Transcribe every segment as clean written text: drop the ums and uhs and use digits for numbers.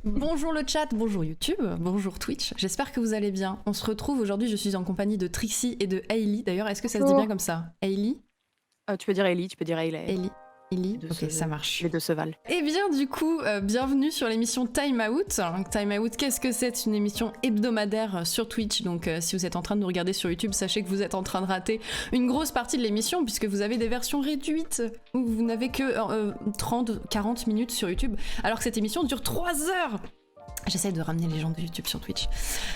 Bonjour le chat, bonjour YouTube, bonjour Twitch, j'espère que vous allez bien. On se retrouve aujourd'hui, je suis en compagnie de Trixie et de Hailey. D'ailleurs, est-ce que ça se dit bien comme ça? Hailey? Tu peux dire Ellie, tu peux dire Hailey. Hailey, ok, ça marche. Les deux se valent. Et bien du coup, bienvenue sur l'émission Time Out. Time Out, qu'est-ce que c'est? Une émission hebdomadaire sur Twitch, donc si vous êtes en train de nous regarder sur YouTube, sachez que vous êtes en train de rater une grosse partie de l'émission, puisque vous avez des versions réduites, où vous n'avez que 30-40 minutes sur YouTube, alors que cette émission dure 3 heures. J'essaie de ramener les gens de YouTube sur Twitch.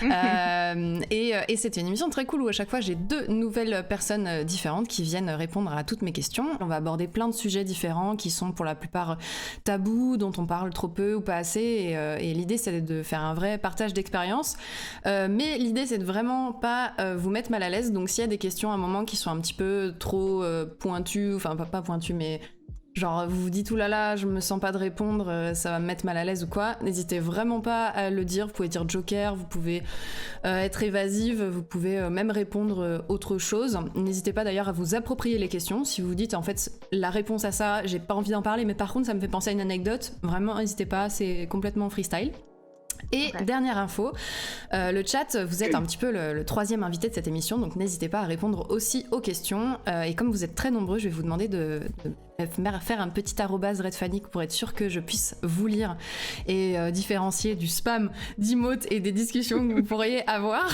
Et c'était une émission très cool où à chaque fois j'ai 2 nouvelles personnes différentes qui viennent répondre à toutes mes questions. On va aborder plein de sujets différents qui sont pour la plupart tabous, dont on parle trop peu ou pas assez. Et l'idée c'est de faire un vrai partage d'expérience. Mais l'idée c'est de vraiment pas vous mettre mal à l'aise. Donc s'il y a des questions à un moment qui sont un petit peu trop pointues, enfin pas pointues mais... genre vous vous dites oulala je me sens pas de répondre, ça va me mettre mal à l'aise ou quoi, n'hésitez vraiment pas à le dire, vous pouvez dire joker, vous pouvez être évasive, vous pouvez même répondre autre chose. N'hésitez pas d'ailleurs à vous approprier les questions, si vous vous dites en fait la réponse à ça j'ai pas envie d'en parler mais par contre ça me fait penser à une anecdote, vraiment n'hésitez pas, c'est complètement freestyle. Et dernière info, le chat, vous êtes un petit peu le 3e invité de cette émission, donc n'hésitez pas à répondre aussi aux questions. Et comme vous êtes très nombreux, je vais vous demander de faire un petit arrobase redfanic pour être sûr que je puisse vous lire et différencier du spam, d'emotes et des discussions que vous pourriez avoir.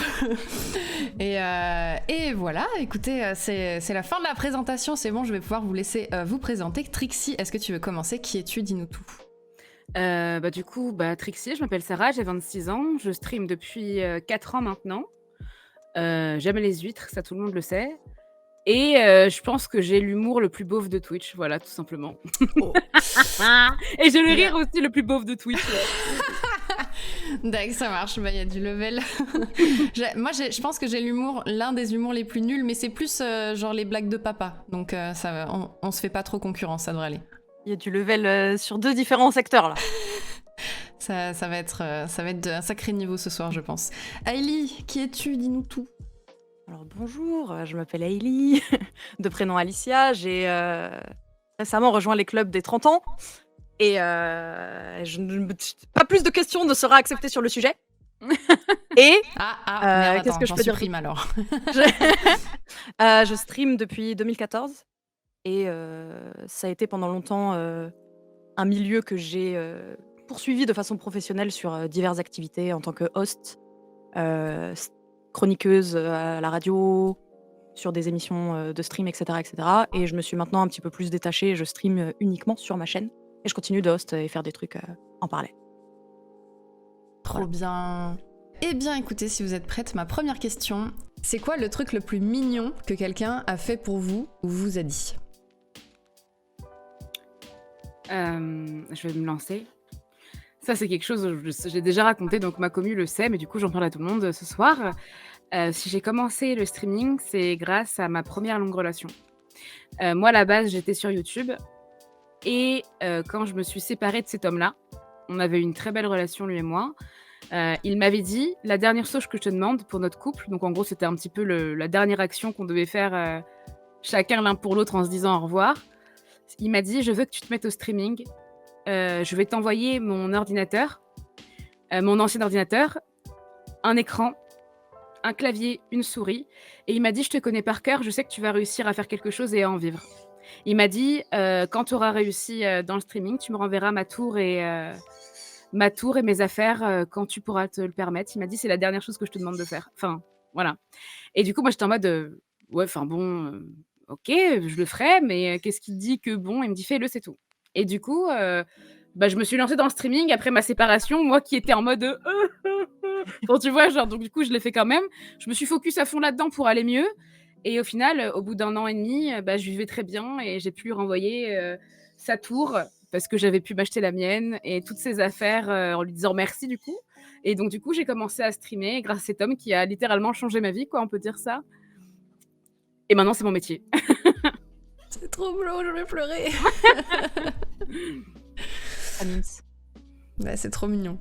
Et voilà, écoutez, c'est la fin de la présentation, c'est bon, je vais pouvoir vous laisser vous présenter. Trixie, est-ce que tu veux commencer? Qui es-tu? Dis-nous tout. Du coup, Trixie, je m'appelle Sarah, j'ai 26 ans, je stream depuis 4 ans maintenant. J'aime les huîtres, ça tout le monde le sait. Et je pense que j'ai l'humour le plus beauf de Twitch, voilà, tout simplement. Oh. Et j'ai le rire aussi le plus beauf de Twitch. D'accord, ça marche, il y a du level. Moi, je pense que j'ai l'un des humours les plus nuls, mais c'est plus genre les blagues de papa. Donc ça, on se fait pas trop concurrence, ça devrait aller. Il y a du level sur 2 différents secteurs là. Ça va être un sacré niveau ce soir, je pense. Hailey, qui es-tu? Dis-nous tout. Alors bonjour, je m'appelle Hailey, de prénom Alicia, j'ai récemment rejoint les clubs des 30 ans et pas plus de questions ne sera acceptée sur le sujet. Et merde, qu'est-ce que je peux dire alors. Je stream depuis 2014 et ça a été pendant longtemps un milieu que j'ai poursuivi de façon professionnelle sur diverses activités en tant que host, chroniqueuse à la radio, sur des émissions de stream, etc., etc. Et je me suis maintenant un petit peu plus détachée. Je stream uniquement sur ma chaîne et je continue de host et faire des trucs en parallèle. Trop bien. Eh bien, écoutez, si vous êtes prête, ma première question, c'est quoi le truc le plus mignon que quelqu'un a fait pour vous ou vous a dit? Je vais me lancer. Ça, c'est quelque chose que j'ai déjà raconté, donc ma commu le sait, mais du coup, j'en parle à tout le monde ce soir. Si j'ai commencé le streaming, c'est grâce à ma première longue relation. Moi, à la base, j'étais sur YouTube. Et quand je me suis séparée de cet homme-là, on avait une très belle relation, lui et moi. Il m'avait dit, la dernière chose que je te demande pour notre couple, donc en gros, c'était un petit peu la dernière action qu'on devait faire chacun l'un pour l'autre en se disant au revoir. Il m'a dit, je veux que tu te mettes au streaming. Je vais t'envoyer mon ordinateur, mon ancien ordinateur, un écran, un clavier, une souris. Et il m'a dit, je te connais par cœur, je sais que tu vas réussir à faire quelque chose et à en vivre. Il m'a dit, quand tu auras réussi dans le streaming, tu me renverras ma tour et mes affaires quand tu pourras te le permettre. Il m'a dit, c'est la dernière chose que je te demande de faire. Enfin, voilà. Et du coup, moi, j'étais en mode, ouais, enfin bon, ok, je le ferai, mais qu'est-ce qui te dit que bon? Il me dit, fais-le, c'est tout. Et du coup, je me suis lancée dans le streaming après ma séparation, moi qui étais en mode, bon, tu vois, genre, donc du coup, je l'ai fait quand même. Je me suis focus à fond là-dedans pour aller mieux. Et au final, au bout d'1 an et demi, je vivais très bien et j'ai pu lui renvoyer sa tour parce que j'avais pu m'acheter la mienne et toutes ses affaires en lui disant merci du coup. Et donc du coup, j'ai commencé à streamer grâce à cet homme qui a littéralement changé ma vie, quoi, on peut dire ça. Et maintenant, c'est mon métier. C'est trop beau, je vais pleurer. C'est trop mignon.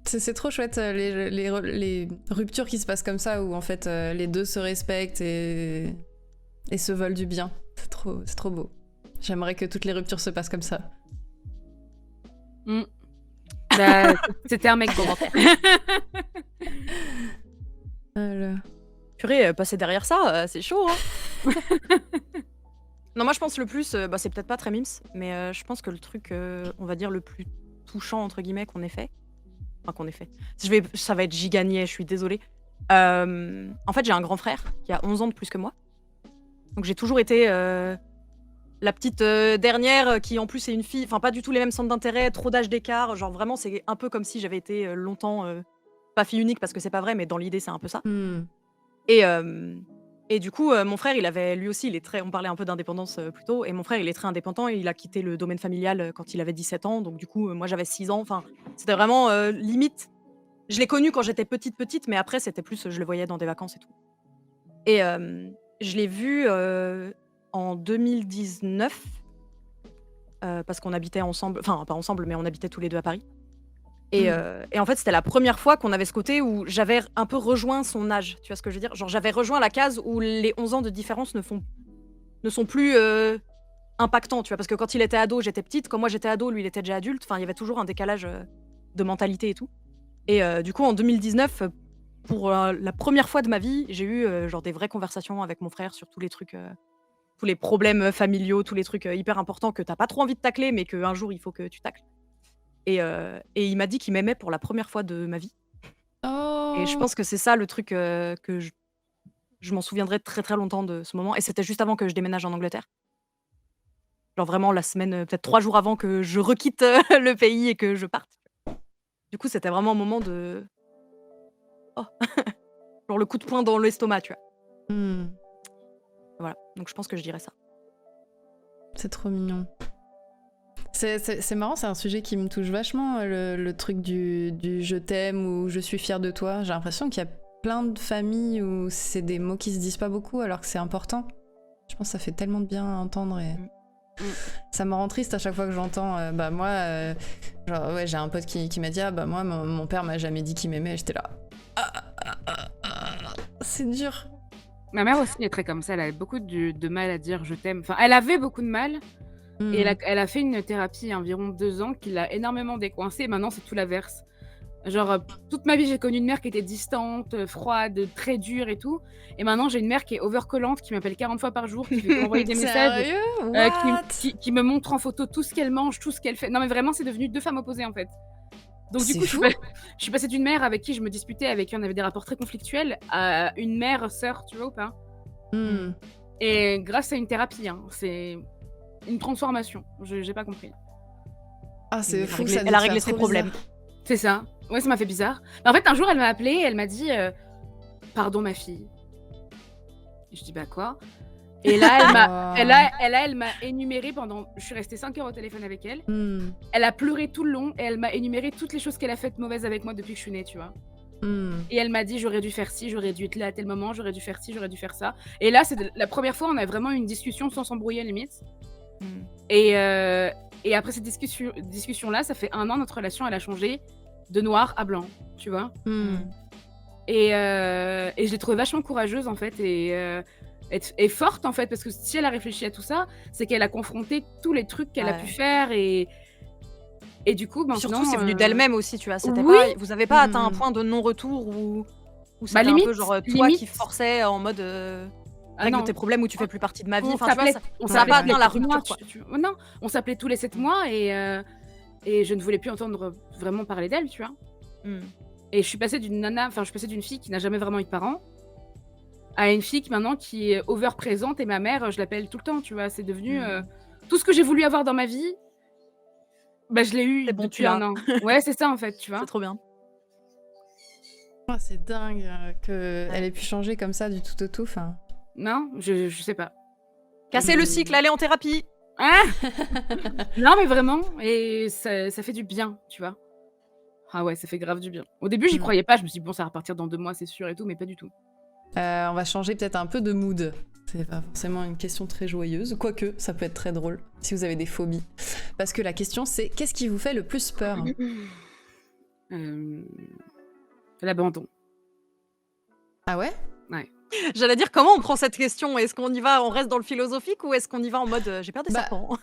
C'est trop chouette les ruptures qui se passent comme ça où en fait les deux se respectent et se veulent du bien. C'est trop beau. J'aimerais que toutes les ruptures se passent comme ça. Bah, c'était un mec. Commentaire. Voilà. Purée, passer derrière ça, c'est chaud, hein. Non, moi je pense le plus, bah, c'est peut-être pas très mimes, mais je pense que le truc, on va dire le plus «touchant» entre guillemets qu'on ait fait, enfin qu'on ait fait, ça va être giga niais, je suis désolée. En fait, j'ai un grand frère qui a 11 ans de plus que moi. Donc j'ai toujours été, la petite, dernière, qui en plus est une fille, enfin pas du tout les mêmes centres d'intérêt, trop d'âge d'écart, genre vraiment c'est un peu comme si j'avais été, longtemps, pas fille unique parce que c'est pas vrai, mais dans l'idée c'est un peu ça. Hmm. Et du coup, mon frère, il avait lui aussi, il est très on parlait un peu d'indépendance, plus tôt et mon frère, il est très indépendant et il a quitté le domaine familial, quand il avait 17 ans. Donc du coup, moi j'avais 6 ans, enfin, c'était vraiment, limite je l'ai connu quand j'étais petite, mais après c'était plus, je le voyais dans des vacances et tout. Et je l'ai vu, en 2019, parce qu'on habitait ensemble, enfin pas ensemble, mais on habitait tous les 2 à Paris. Et en fait, c'était la première fois qu'on avait ce côté où j'avais un peu rejoint son âge. Tu vois ce que je veux dire? Genre, j'avais rejoint la case où les 11 ans de différence ne sont plus, impactants, tu vois? Parce que quand il était ado, j'étais petite. Quand moi j'étais ado, lui, il était déjà adulte. Enfin, il y avait toujours un décalage, de mentalité et tout. Et du coup, en 2019, pour, la première fois de ma vie, j'ai eu, genre des vraies conversations avec mon frère sur tous les trucs, tous les problèmes, familiaux, tous les trucs, hyper importants que tu as pas trop envie de tacler, mais qu'un jour il faut que tu tacles. Et il m'a dit qu'il m'aimait pour la première fois de ma vie. Et je Oh. pense que c'est ça le truc, que je m'en souviendrai très, très longtemps de ce moment et c'était juste avant que je déménage en Angleterre. Genre vraiment la semaine, peut-être 3 jours avant que je requitte, le pays et que je parte. Du coup, c'était vraiment un moment de oh, genre le coup de poing dans l'estomac, tu vois? Hmm. Voilà, donc je pense que je dirais ça. C'est trop mignon. C'est marrant, c'est un sujet qui me touche vachement, le truc du je t'aime ou je suis fière de toi. J'ai l'impression qu'il y a plein de familles où c'est des mots qui se disent pas beaucoup alors que c'est important. Je pense que ça fait tellement de bien à entendre et ça me rend triste à chaque fois que j'entends. Bah moi, genre, ouais, j'ai un pote qui m'a dit ah bah moi mon père m'a jamais dit qu'il m'aimait. J'étais là. C'est dur. Ma mère aussi est très comme ça, elle a beaucoup de mal à dire je t'aime. Enfin, elle avait beaucoup de mal et elle a fait une thérapie il y a environ 2 ans qui l'a énormément décoincée et maintenant c'est tout l'inverse. Genre, toute ma vie, j'ai connu une mère qui était distante, froide, très dure et tout. Et maintenant, j'ai une mère qui est overcollante, qui m'appelle 40 fois par jour, qui fait m'envoyer des messages, Sérieux? What? qui me montre en photo tout ce qu'elle mange, tout ce qu'elle fait. Non, mais vraiment, c'est devenu 2 femmes opposées, en fait. Donc, du C'est coup, fou. je suis passée d'une mère avec qui je me disputais, avec qui on avait des rapports très conflictuels, à une mère, sœur, tu vois ou pas? Hmm. Et grâce à une thérapie, hein, c'est une transformation. J'ai pas compris. Ah, c'est fou, ça Elle a réglé ses problèmes. C'est ça. Ouais, ça m'a fait bizarre. En fait, un jour, elle m'a appelée, elle m'a dit pardon, ma fille. Je dis bah quoi? Et là, elle m'a énuméré pendant. Je suis restée 5 heures au téléphone avec elle. Hmm. Elle a pleuré tout le long et elle m'a énuméré toutes les choses qu'elle a faites mauvaises avec moi depuis que je suis née, tu vois. Hmm. Et elle m'a dit j'aurais dû faire ci, j'aurais dû être là à tel moment, j'aurais dû faire ci, j'aurais dû faire ça. Et là, c'est la première fois on a vraiment eu une discussion sans s'embrouiller limite. Et après cette discussion-là, ça fait 1 an, notre relation, elle a changé de noir à blanc, tu vois. Et je l'ai trouvée vachement courageuse, en fait, et forte, en fait, parce que si elle a réfléchi à tout ça, c'est qu'elle a confronté tous les trucs qu'elle a pu faire, et du coup, maintenant... Surtout, c'est venu d'elle-même aussi, tu vois. C'était Oui. pas, vous avez pas atteint un point de non-retour où c'était limite, un peu genre toi qui forçais en mode règle tes problèmes où tu fais plus partie de ma vie. Enfin, tu vois, ça a pas atteint la rupture, quoi. Non, on s'appelait tous les 7 mois et je ne voulais plus entendre vraiment parler d'elle, tu vois. Et je suis passée d'une fille qui n'a jamais vraiment eu de parents à une fille qui maintenant qui est over présente, et ma mère, je l'appelle tout le temps, tu vois. C'est devenu tout ce que j'ai voulu avoir dans ma vie, bah je l'ai eu depuis 1 an. Ouais, c'est ça en fait, tu vois. C'est trop bien. Oh, c'est dingue qu'elle ait pu changer comme ça du tout au tout. Enfin... Non, je sais pas. Casser le cycle, aller en thérapie. Ah non, mais vraiment, et ça fait du bien, tu vois. Ah ouais, ça fait grave du bien. Au début, j'y croyais pas, je me suis dit, bon, ça va repartir dans 2 mois, c'est sûr et tout, mais pas du tout. On va changer peut-être un peu de mood. C'est pas forcément une question très joyeuse, quoique ça peut être très drôle si vous avez des phobies. Parce que la question c'est, qu'est-ce qui vous fait le plus peur? L'abandon. Ah ouais? Ouais. J'allais dire, comment on prend cette question? Est-ce qu'on y va, on reste dans le philosophique, ou est-ce qu'on y va en mode j'ai peur des serpents?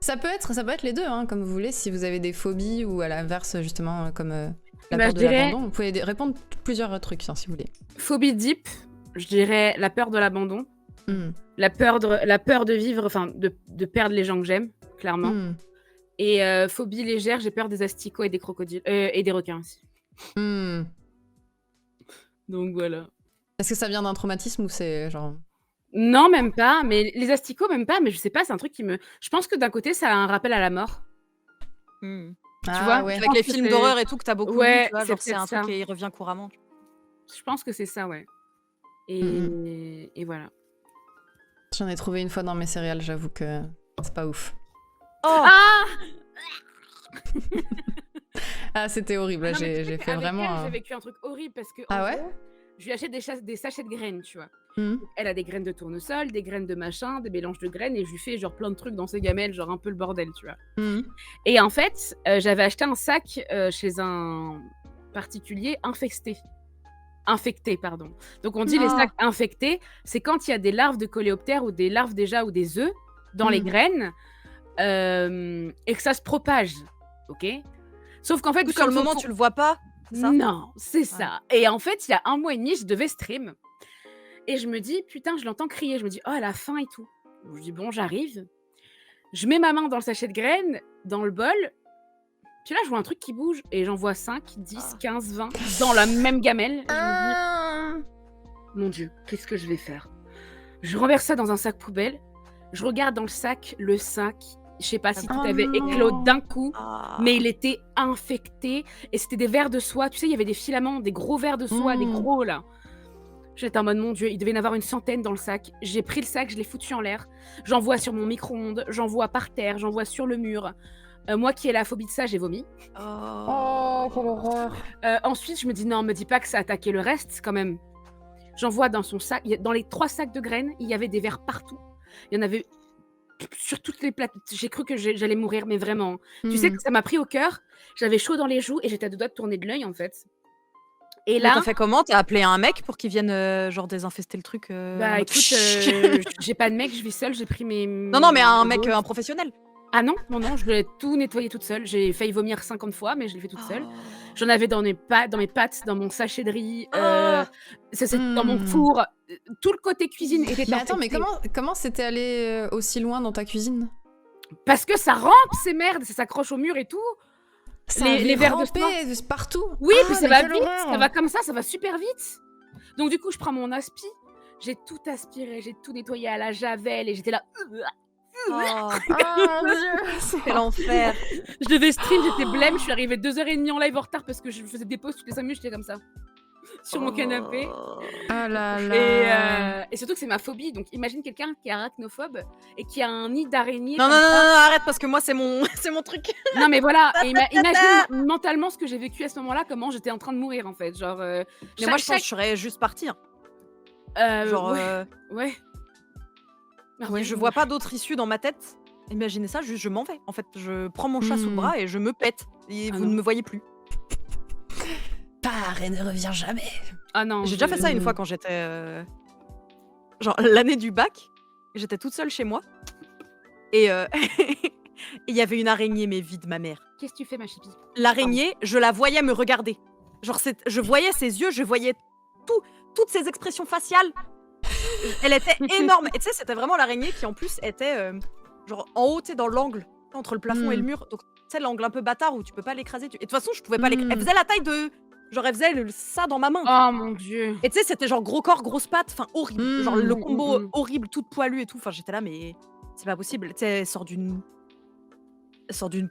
Ça peut être les deux, hein, comme vous voulez, si vous avez des phobies ou à l'inverse, justement, comme la Bah, peur je de dirais l'abandon. Vous pouvez répondre plusieurs trucs, hein, si vous voulez. phobie deep, je dirais la peur de l'abandon, Hmm. la peur de vivre, enfin de perdre les gens que j'aime, clairement. Hmm. Et phobie légère, j'ai peur des asticots et des crocodiles et des requins aussi. Hmm. Donc voilà. Est-ce que ça vient d'un traumatisme ou c'est genre... Non, même pas. Mais les asticots, même pas. Mais je sais pas, c'est un truc qui me. Je pense que d'un côté, ça a un rappel à la mort. Hmm. Tu Ah vois ouais. Avec les films d'horreur et tout que t'as beaucoup vu, Ouais, tu vois, c'est genre c'est peut-être un ça. truc qui revient couramment. Je pense que c'est ça, ouais. Et voilà. J'en ai trouvé une fois dans mes céréales, j'avoue que c'est pas ouf. Oh Ah Ah, c'était horrible, là, Non, mais tu sais j'ai fait qu'avec vraiment... elle, j'ai vécu un truc horrible parce que Ah en ouais gros, je lui achète des sachets de graines, tu vois. Hmm. Elle a des graines de tournesol, des graines de machin, des mélanges de graines, et je lui fais genre plein de trucs dans ses gamelles, genre un peu le bordel, tu vois. Hmm. Et en fait, j'avais acheté un sac chez un particulier infecté, pardon. Donc on dit les Ah. sacs infectés, c'est quand il y a des larves de coléoptères ou des larves déjà ou des œufs dans les graines et que ça se propage, ok. Sauf qu'en fait, sur le moment, tu le vois pas, c'est ça? non, c'est ça. Et en fait, il y a 1 mois et demi, je devais stream. Et je me dis, putain, je l'entends crier. Je me dis, oh, elle a faim et tout. Donc, je dis, bon, j'arrive. Je mets ma main dans le sachet de graines, dans le bol. Puis là, je vois un truc qui bouge. Et j'en vois 5, 10, 15, 20 dans la même gamelle. Et je me dis, mon Dieu, qu'est-ce que je vais faire? Je renverse ça dans un sac poubelle. Je regarde dans le sac, je sais pas si tout avait éclos d'un coup, mais il était infecté. Et c'était des vers de soie. Tu sais, il y avait des filaments, des gros vers de soie, des gros là. J'étais en mode, mon Dieu, il devait y en avoir une centaine dans le sac. J'ai pris le sac, je l'ai foutu en l'air. J'en vois sur mon micro-ondes, j'en vois par terre, j'en vois sur le mur. Moi qui ai la phobie de ça, j'ai vomi. Oh, quelle horreur. Ensuite, je me dis, non, me dis pas que ça a attaqué le reste, quand même. J'en vois dans son sac, dans les 3 sacs de graines, il y avait des vers partout. Il y en avait sur toutes les plates. J'ai cru que j'allais mourir, mais vraiment. Tu sais que ça m'a pris au cœur. J'avais chaud dans les joues et j'étais à 2 doigts de tourner de l'œil, en fait. Et Mais là, t'as fait comment? T'as appelé un mec pour qu'il vienne genre désinfester le truc bah écoute, j'ai pas de mec, je vis seule, j'ai pris mes. Non, mais un mec, un professionnel. Ah non, je voulais tout nettoyer toute seule. J'ai failli vomir 50 fois, mais je l'ai fait toute seule. J'en avais dans mes pattes, dans mon sachet de riz, dans mon four. Tout le côté cuisine était Mais attends, mais infecté. comment c'était allé aussi loin dans ta cuisine? Parce que ça rampe, ces merdes, ça s'accroche au mur et tout. Les verres de soie. partout. Oui, Ah, puis ça mais va quelle vite, horreur. ça va comme ça va super vite. Donc du coup, je prends mon aspi, j'ai tout aspiré, j'ai tout nettoyé à la javel et j'étais là. Oh, Ah, mon Dieu. quel enfer. Je devais stream, j'étais blême, je suis arrivée 2h30 en live en retard parce que je faisais des pauses toutes les 5 minutes, j'étais comme ça. Sur mon canapé. Ah là là. Et surtout que c'est ma phobie. Donc imagine quelqu'un qui est arachnophobe et qui a un nid d'araignée. Non, comme ça. arrête parce que moi c'est mon truc. Non mais voilà. Et imagine mentalement ce que j'ai vécu à ce moment-là, comment j'étais en train de mourir en fait. Genre. Mais moi je pense que je serais juste partie. Genre. Ouais. Ah Ouais, je vois pas d'autre issue dans ma tête. Imaginez ça, juste je m'en vais. En fait, je prends mon chat sous le bras et je me pète. Et vous ne me voyez plus. Pars et ne reviens jamais. Ah non. J'ai déjà fait ça une fois quand j'étais. Genre l'année du bac. J'étais toute seule chez moi. Et il y avait une araignée, mais vide, ma mère. Qu'est-ce que tu fais, ma chipi? L'araignée, je la voyais me regarder. Genre, je voyais ses yeux, je voyais toutes ses expressions faciales. Elle était énorme. Et tu sais, c'était vraiment l'araignée qui, en plus, était genre en haut, tu sais, dans l'angle, entre le plafond et le mur. Donc, tu sais, l'angle un peu bâtard où tu peux pas l'écraser. Et de toute façon, je pouvais pas l'écraser. Elle faisait la taille de. Genre, elle faisait ça dans ma main. Oh mon Dieu. Et tu sais, c'était genre gros corps, grosse patte. Enfin, horrible. Genre, le combo horrible, toute poilue et tout. Enfin, j'étais là, mais c'est pas possible. Tu sais, elle sort d'une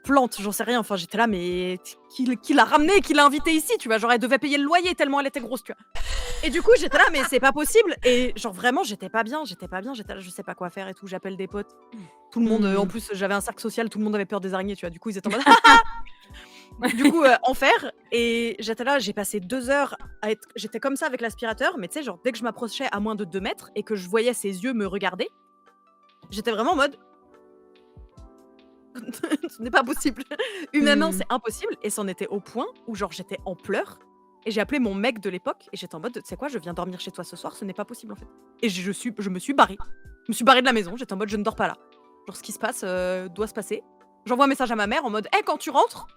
plante, j'en sais rien. Enfin, j'étais là, mais qui l'a ramenée, qui l'a invitée ici, tu vois. Genre, elle devait payer le loyer tellement elle était grosse, tu vois. Et du coup, j'étais là, mais c'est pas possible. Et genre, vraiment, j'étais pas bien. J'étais là, je sais pas quoi faire et tout. J'appelle des potes. Tout le monde, en plus, j'avais un cercle social, tout le monde avait peur des araignées, tu vois. Du coup, ils étaient en mode. Du coup, enfer. Et j'étais là, j'ai passé 2 heures à être. J'étais comme ça avec l'aspirateur, mais tu sais, genre, dès que je m'approchais à moins de 2 mètres et que je voyais ses yeux me regarder, j'étais vraiment en mode. Ce n'est pas possible. Humainement, c'est impossible. Et c'en était au point où, genre, j'étais en pleurs. Et j'ai appelé mon mec de l'époque. Et j'étais en mode, tu sais quoi, je viens dormir chez toi ce soir, ce n'est pas possible en fait. Et je me suis barrée. Je me suis barrée de la maison. J'étais en mode, je ne dors pas là. genre ce qui se passe doit se passer. J'envoie un message à ma mère en mode « Hey, quand tu rentres,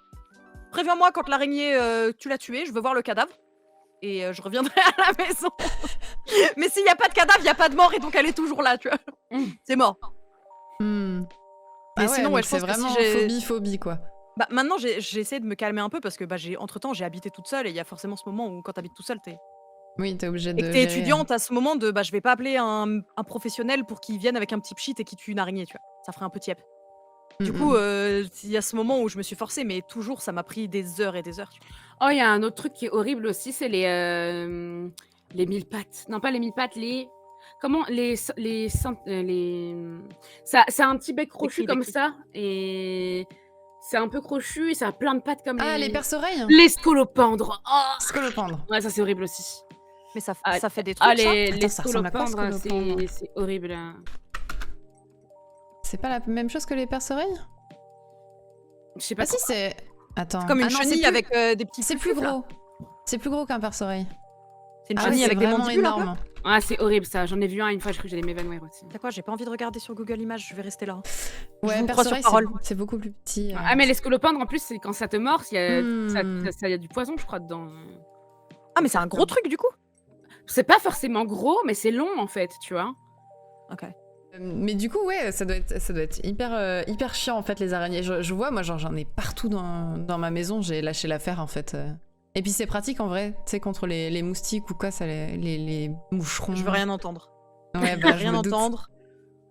préviens-moi quand l'araignée, tu l'as tuée, je veux voir le cadavre. Et je reviendrai à la maison. » Mais s'il y a pas de cadavre, il y a pas de mort et donc elle est toujours là, tu vois. C'est mort. Hmm. Mais Ah ouais, sinon, donc ouais, je c'est pense que si vraiment j'ai phobie, quoi. bah, maintenant, j'ai essayé de me calmer un peu parce que, bah, entre-temps, j'ai habité toute seule et il y a forcément ce moment où quand tu habites tout seul, Oui, t'es obligé et que de tu es gérer. étudiante, à ce moment de, bah, je vais pas appeler un professionnel pour qu'il vienne avec un petit pchit et qu'il tue une araignée, tu vois? Ça ferait un peu tiep. Du coup, il y a ce moment où je me suis forcée, mais toujours, ça m'a pris des heures et des heures, tu vois? Oh, il y a un autre truc qui est horrible aussi, c'est les mille pattes. Non, pas les mille pattes, comment? C'est un petit bec crochu Des comme cris. ça et c'est un peu crochu et ça a plein de pattes comme Ah, les perce-oreilles? les scolopendres. Oh! Scolopendre. Ouais, ça, c'est horrible aussi. Mais Ah ça fait des ah trucs, ça? les Attends, ça ressemble à quoi, scolopendres, scolopendre? c'est horrible, hein. C'est pas la même chose que les perce-oreilles? Je sais pas Ah si, trop. c'est... Attends. C'est comme une Ah non, chenille plus... avec des petits C'est plus fluffs, là. gros. C'est plus gros qu'un perce-oreille. C'est une Ah ouais, chenille c'est avec des vraiment mandibules, un peu? énorme. Ah, c'est horrible ça. J'en ai vu un une fois, j'ai cru que j'allais m'évanouir aussi. C'est quoi? J'ai pas envie de regarder sur Google Images, je vais rester là. Je Ouais, vous crois sur perce-oreille, parole. c'est beaucoup plus petit. Ah, mais les scolopendres, en plus, c'est quand ça te mord, il y a, Hmm. il y a du poison, je crois, dedans. Ah, mais c'est un gros truc, du coup? C'est pas forcément gros, mais c'est long, en fait, tu vois. OK. Mais du coup, ouais, ça doit être hyper chiant, en fait, les araignées. Je vois, moi, genre, j'en ai partout dans ma maison. J'ai lâché l'affaire, en fait. Et puis, c'est pratique, en vrai. Tu sais, contre les moustiques ou quoi, ça, les moucherons. Je veux rien entendre. Ouais, Je bah, veux je rien me doute. entendre.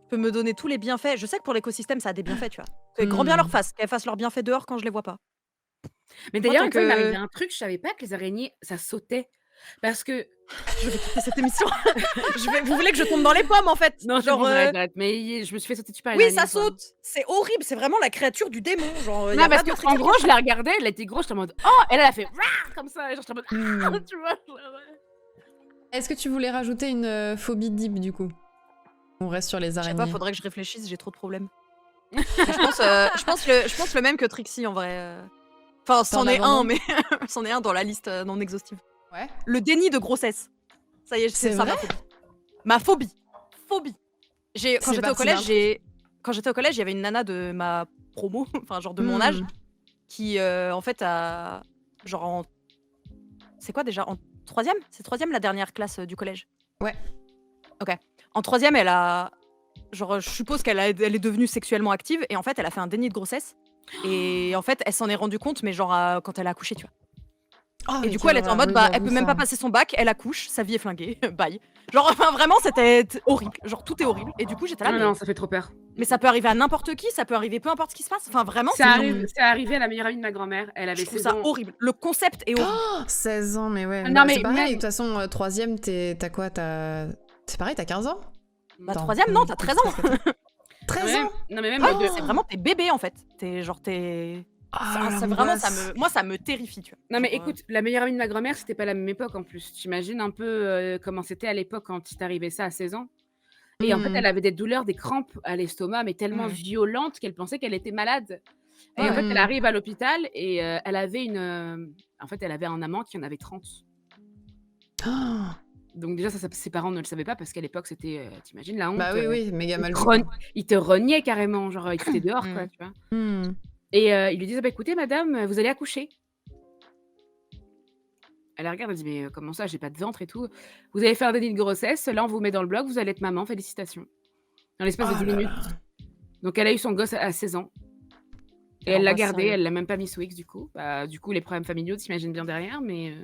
Tu peux me donner tous les bienfaits. Je sais que pour l'écosystème, ça a des bienfaits, tu vois. Que grand bien leur face, qu'elles fassent leurs bienfaits dehors quand je les vois pas. Mais Moi, d'ailleurs, tant une fois, il m'est que arrivé un truc, je savais pas que les araignées, ça sautait. Parce que. je vais quitter cette émission. Vous voulez que je tombe dans les pommes, en fait? Non, Genre, j'arrête. Mais je me suis fait sauter dessus par une oui, araignée. ça une fois. saute. C'est horrible. C'est vraiment la créature du démon. Genre, y Non, a parce pas d'autre que, en gros, explication. je la regardais, elle était grosse, j'étais en mode oh! Et là, elle a fait Rah comme ça, et genre, j'étais en mode ah! Tu vois? Est-ce que tu voulais rajouter une phobie deep, du coup? On reste sur les Je sais araignées. pas, faudrait que je réfléchisse, j'ai trop de problèmes. Mais je pense le même que Trixie, en vrai. Enfin, c'en est un, mais c'en est un dans la liste non exhaustive. Ouais. Le déni de grossesse. Ça y est, C'est c'est ça vrai ma phobie. Phobie. Quand C'est j'étais au parti d'un collège, il y avait une nana de ma promo, enfin genre de mon âge, qui en fait a genre c'est quoi déjà en troisième? C'est troisième la dernière classe du collège. Ouais. Ok. En troisième, elle a genre je suppose elle est devenue sexuellement active et en fait elle a fait un déni de grossesse et en fait elle s'en est rendue compte mais genre quand elle a accouché, tu vois. Oh, Et mais du coup, quelle elle était en horreur, mode, oui, bah, elle j'avoue peut même ça. pas passer son bac, elle accouche, sa vie est flinguée, bye. Genre, enfin, vraiment, c'était horrible. Genre, tout est horrible. Et du coup, j'étais là, Non, non, ça fait trop peur. mais ça peut arriver à n'importe qui, ça peut arriver peu importe ce qui se passe. Enfin, vraiment, C'est arrivé à la meilleure amie de ma grand-mère. Elle avait je trouve 16 ça ans. horrible. Le concept est horrible. Oh, 16 ans, mais ouais. Non, Bah, mais c'est pareil, même- de toute façon, troisième, t'as quoi? C'est pareil, t'as 15 ans? Bah, Attends, troisième, non, t'as 13 ans. 13 ans? Non, mais même Ouais, de- c'est vraiment tes bébés, en fait. Ah, C'est vraiment, l'angoisse. moi, ça me terrifie, tu vois. Non, mais Genre, écoute, la meilleure amie de ma grand-mère, c'était pas la même époque en plus. T'imagines un peu comment c'était à l'époque quand il t'arrivait ça à 16 ans. Et en fait, elle avait des douleurs, des crampes à l'estomac, mais tellement violentes qu'elle pensait qu'elle était malade. Et en fait, elle arrive à l'hôpital et elle avait elle avait un amant qui en avait 30. Oh. Donc déjà, ses parents ne le savaient pas parce qu'à l'époque, c'était, t'imagines la honte. Bah oui, méga mal vu. Il te reniait carrément, genre il était dehors, quoi, tu vois. Et ils lui disent: bah écoutez, madame, vous allez accoucher. Elle la regarde, elle dit: mais comment ça, j'ai pas de ventre et tout. Vous avez fait un déni de grossesse, là on vous met dans le bloc, vous allez être maman, félicitations. Dans l'espace de 10 minutes. Donc elle a eu son gosse à 16 ans. Et elle l'a gardé, elle l'a même pas mis sous X du coup. Bah, du coup, les problèmes familiaux, t'imagines bien derrière, mais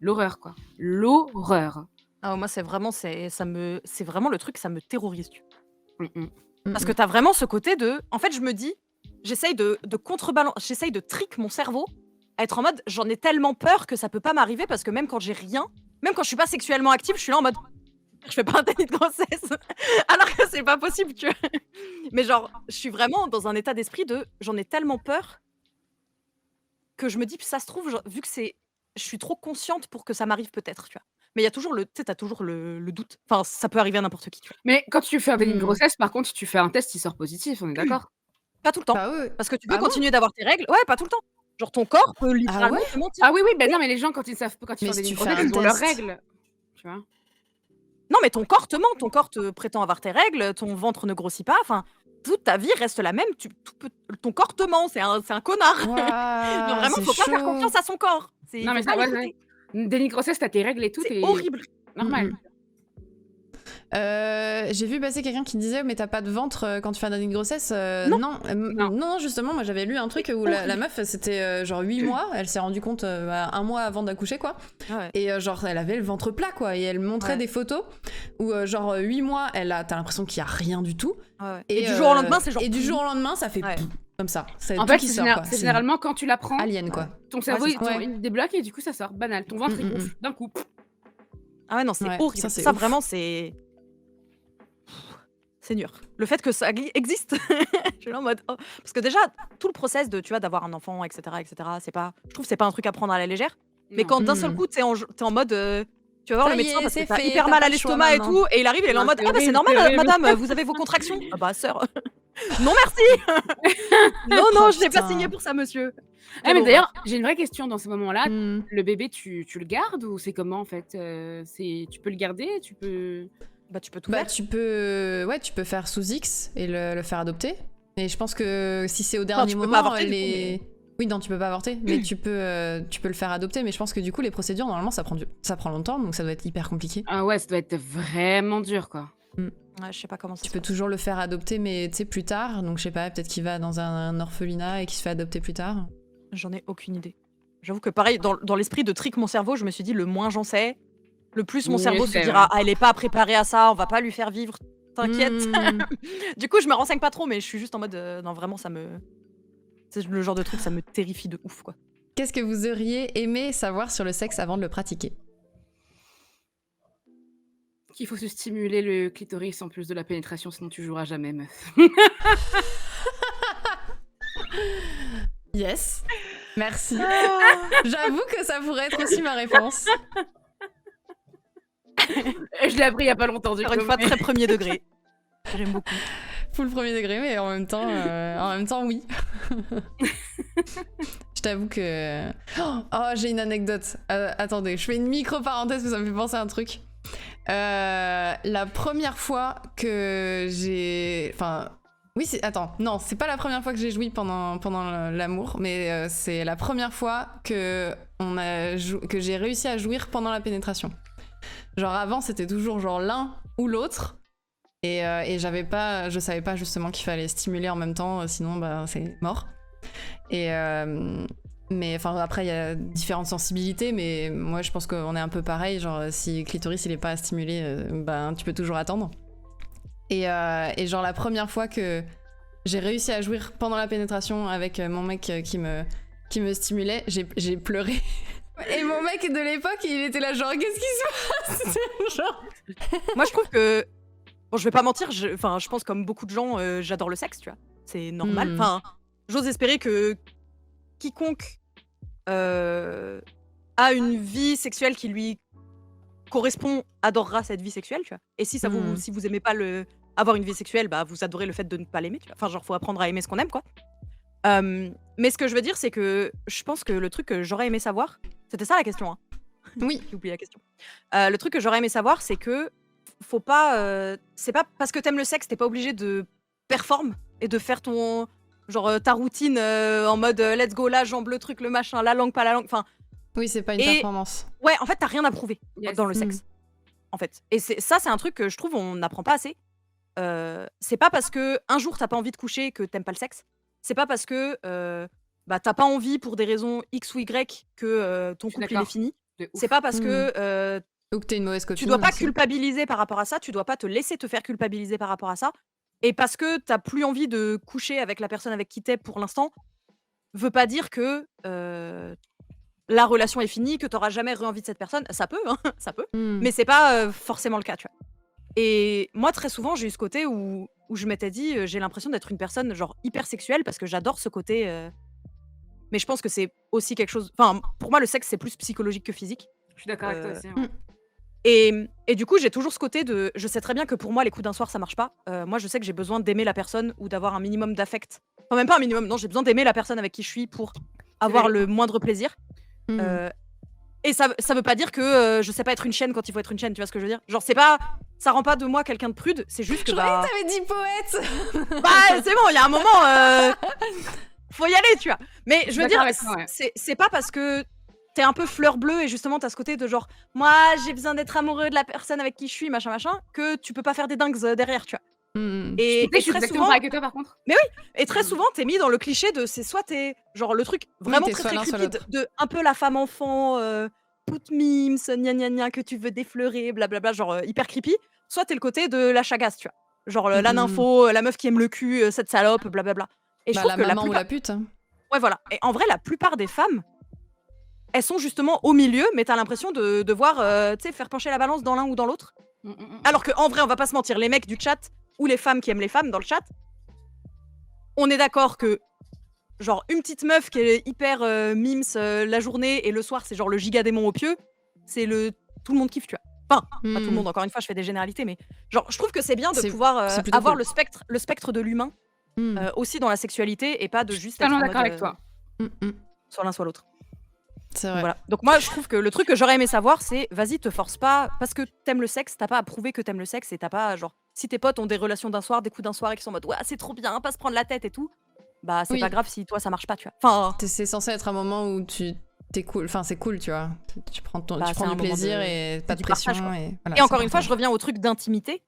l'horreur quoi. L'horreur. Ah, moi, c'est vraiment le truc, ça me terrorise, tu vois. Mm-mm. Parce que t'as vraiment ce côté de. En fait, je me dis, j'essaye de contrebalancer, j'essaye de trick mon cerveau à être en mode j'en ai tellement peur que ça peut pas m'arriver parce que même quand j'ai rien, même quand je suis pas sexuellement active, je suis là en mode je fais pas un déni de grossesse alors que c'est pas possible, tu vois. Mais genre, je suis vraiment dans un état d'esprit de j'en ai tellement peur que je me dis, ça se trouve, vu que je suis trop consciente pour que ça m'arrive peut-être, tu vois. Mais il y a toujours t'as toujours le doute. Enfin, ça peut arriver à n'importe qui, tu vois. Mais quand tu fais un déni de grossesse, par contre, si tu fais un test, il sort positif, on est d'accord? Pas tout le temps. Bah oui. Parce que tu peux continuer d'avoir tes règles. Ouais, pas tout le temps. Genre ton corps peut littéralement te mentir. Ah oui, ben non, mais les gens, quand ils savent, quand ils Mais font des si déni tu de fais grossesse, un ils ont leurs test. règles. Tu vois? Non, mais ton corps te ment. Ton corps te prétend avoir tes règles. Ton ventre ne grossit pas. Enfin, toute ta vie reste la même. Ton corps te ment, c'est un connard. Non, Waouh, vraiment, c'est faut pas faire chaud. confiance à son corps. Non, mais Faut pas ça, ouais, l'écouter. déni de grossesse, t'as tes règles et tout, C'est t'es horrible. normal. J'ai vu passer quelqu'un qui disait mais t'as pas de ventre quand tu fais un déni de grossesse. Non. Non, justement, moi j'avais lu un truc où la meuf c'était genre 8 mois, elle s'est rendue compte un mois avant d'accoucher quoi. Ouais. Et genre elle avait le ventre plat quoi, et elle montrait Ouais. des photos où genre 8 mois, t'as l'impression qu'il y a rien du tout. Ouais. Et du jour au lendemain, c'est genre. Et du jour au lendemain, ça fait Ouais. comme ça. C'est En tout fait, qui c'est sort quoi. c'est généralement quand tu la prends, Alien quoi. ton cerveau c'est ça. il débloque et du coup ça sort. Banal. Ton ventre il Mm, mm, gonfle d'un coup. Ah ouais, non, c'est Ouais, horrible. ça, c'est Ça ouf. vraiment, c'est dur. Le fait que ça existe, je suis là en mode oh. Parce que déjà, tout le process de, tu vois, d'avoir un enfant, etc., c'est pas, je trouve que c'est pas un truc à prendre à la légère. Mais Non. quand d'un seul coup, t'es en mode, tu vas voir Ça le y médecin est, parce que c'est t'as fait, hyper t'as mal pas à le choix l'estomac et maintenant. tout, et il arrive, il est là en Ah, mode, c'est ah bah c'est horrible, normal, c'est horrible. madame, vous avez vos contractions. Ah bah sœur, non merci. Non, Oh, je n'ai pas putain. signé pour ça, monsieur. Ah, mais d'ailleurs, j'ai une vraie question dans ce moment-là. Mm. Le bébé, tu le gardes ou c'est comment en fait tu peux le garder, tu peux. Bah tu peux tout Bah faire. tu peux faire sous X et le faire adopter. Et je pense que si c'est au Enfin, dernier tu peux pas moment, avorter, du coup, mais- Oui, non, tu peux pas avorter, mais tu peux le faire adopter. Mais je pense que du coup, les procédures, normalement, ça prend longtemps, donc ça doit être hyper compliqué. Ah ouais, ça doit être vraiment dur quoi. Ouais, je sais pas comment ça Tu se peux passe. toujours le faire adopter, mais tu sais, plus tard. Donc je sais pas, peut-être qu'il va dans un orphelinat et qu'il se fait adopter plus tard. J'en ai aucune idée. J'avoue que pareil, dans l'esprit de trick mon cerveau, je me suis dit, le moins j'en sais, le plus mon Mieux cerveau se c'est, dira, ouais. ah, elle est pas préparée à ça, on va pas lui faire vivre, t'inquiète. Mm. Du coup, je me renseigne pas trop, mais je suis juste en mode, non, vraiment, c'est le genre de truc, ça me terrifie de ouf, quoi. Qu'est-ce que vous auriez aimé savoir sur le sexe avant de le pratiquer? Qu'il faut se stimuler le clitoris en plus de la pénétration, sinon tu joueras jamais, meuf. Yes. Merci. J'avoue que ça pourrait être aussi ma réponse. Je l'ai appris il y a pas longtemps, du Encore coup. une fois, mais- très premier degré. J'aime beaucoup. Full premier degré, mais en même temps, oui. Je t'avoue que... Oh, j'ai une anecdote. Attendez, je fais une micro-parenthèse parce que ça me fait penser à un truc. La première fois que j'ai... Enfin... Oui, attends, non, c'est pas la première fois que j'ai joui pendant l'amour, mais c'est la première fois que j'ai réussi à jouir pendant la pénétration. Genre avant, c'était toujours genre l'un ou l'autre. Et je savais pas justement qu'il fallait stimuler en même temps, sinon bah, c'est mort. Mais enfin après il y a différentes sensibilités, mais moi je pense qu'on est un peu pareil. Genre si le clitoris il est pas stimulé, ben tu peux toujours attendre. Et genre la première fois que j'ai réussi à jouir pendant la pénétration avec mon mec qui me stimulait, j'ai pleuré. Et mon mec de l'époque, il était là genre qu'est-ce qui se passe? Genre... Moi, je trouve que, bon, je vais pas mentir, je pense comme beaucoup de gens, j'adore le sexe, tu vois. C'est normal. Enfin, j'ose espérer que quiconque a une vie sexuelle qui lui correspond adorera cette vie sexuelle, tu vois. Et si si vous aimez pas avoir une vie sexuelle, bah vous adorez le fait de ne pas l'aimer, tu vois. Enfin, genre faut apprendre à aimer ce qu'on aime, quoi. Mais ce que je veux dire, c'est que je pense que le truc que j'aurais aimé savoir, c'était ça la question, hein. Oui. J'ai oublié la question. Le truc que j'aurais aimé savoir, c'est que faut pas, c'est pas parce que t'aimes le sexe, t'es pas obligé de performer et de faire ton genre ta routine en mode let's go là, jambe le truc, le machin, la langue, pas la langue. Enfin, Oui, c'est pas une Et- performance. ouais, en fait, t'as rien à prouver Yes. dans le sexe. En fait, et c'est un truc que je trouve on n'apprend pas assez. C'est pas parce que un jour t'as pas envie de coucher que t'aimes pas le sexe. C'est pas parce que bah t'as pas envie pour des raisons X ou Y que ton Je suis couple il est d'accord. fini. De ouf. C'est pas parce que Ou que t'es une mauvaise copine. tu dois pas aussi. culpabiliser par rapport à ça, tu dois pas te laisser te faire culpabiliser par rapport à ça. Et parce que t'as plus envie de coucher avec la personne avec qui t'es pour l'instant, veut pas dire que la relation est finie, que t'auras jamais re-envie de cette personne. Ça peut, hein, ça peut. Mm. Mais c'est pas forcément le cas, tu vois. Et moi, très souvent, j'ai eu ce côté où je m'étais dit, j'ai l'impression d'être une personne genre hyper sexuelle parce que j'adore ce côté. Mais je pense que c'est aussi quelque chose. Enfin, pour moi, le sexe, c'est plus psychologique que physique. Je suis d'accord avec toi Euh, aussi. Ouais. Et du coup, j'ai toujours ce côté de. Je sais très bien que pour moi, les coups d'un soir, ça marche pas. Moi, je sais que j'ai besoin d'aimer la personne ou d'avoir un minimum d'affect. Enfin, même pas un minimum, non, j'ai besoin d'aimer la personne avec qui je suis pour avoir le moindre plaisir. Mm. Et ça veut pas dire que je sais pas être une chaîne quand il faut être une chaîne, tu vois ce que je veux dire? Genre, c'est pas ça rend pas de moi quelqu'un de prude, c'est juste que Je croyais que t'avais dit poète. bah c'est bon, il y a un moment, faut y aller, tu vois. Mais je veux dire, D'accord avec toi, ouais. c'est pas parce que t'es un peu fleur bleue et justement t'as ce côté de genre, moi j'ai besoin d'être amoureux de la personne avec qui je suis, machin, que tu peux pas faire des dingues derrière, tu vois. Tu sais que je suis très exactement souvent, pareil que toi, par contre. et très souvent t'es mis dans le cliché de c'est soit t'es genre le truc vraiment t'es très soit très l'un, soit creepy l'autre. de un peu la femme enfant, toute mimes, gna gna gna, que tu veux défleurer, blablabla, genre hyper creepy, soit t'es le côté de la chagasse, tu vois. Genre la nympho, la meuf qui aime le cul, cette salope, blablabla. Et je Bah, trouve la que la maman ou plupart, la pute. Hein. ouais voilà. Et en vrai la plupart des femmes, elles sont justement au milieu, mais t'as l'impression de devoir, tu sais, faire pencher la balance dans l'un ou dans l'autre. Alors qu'en vrai, on va pas se mentir, les mecs du chat ou les femmes qui aiment les femmes dans le chat, on est d'accord que genre une petite meuf qui est hyper mimes la journée et le soir c'est genre le giga démon au pieu, c'est le tout le monde kiffe, tu vois. Enfin, pas tout le monde, encore une fois, je fais des généralités, mais genre je trouve que c'est bien de C'est- pouvoir c'est plutôt avoir cool. le spectre de l'humain aussi dans la sexualité et pas de juste être Totalement en d'accord mode avec toi. soit l'un soit l'autre. C'est vrai. Voilà. Donc moi je trouve que le truc que j'aurais aimé savoir c'est vas-y, te force pas parce que t'aimes le sexe, t'as pas à prouver que t'aimes le sexe et t'as pas genre si tes potes ont des relations d'un soir, des coups d'un soir et qui sont en mode ouais c'est trop bien, pas se prendre la tête et tout, bah c'est Oui. pas grave si toi ça marche pas, tu vois. Enfin C'est censé être un moment où t'es cool. Enfin, c'est cool, tu vois. Tu prends, Bah, tu c'est prends un du moment plaisir de- et pas de du pression. partage, quoi. Et, voilà, et encore c'est une fois, partage. je reviens au truc d'intimité.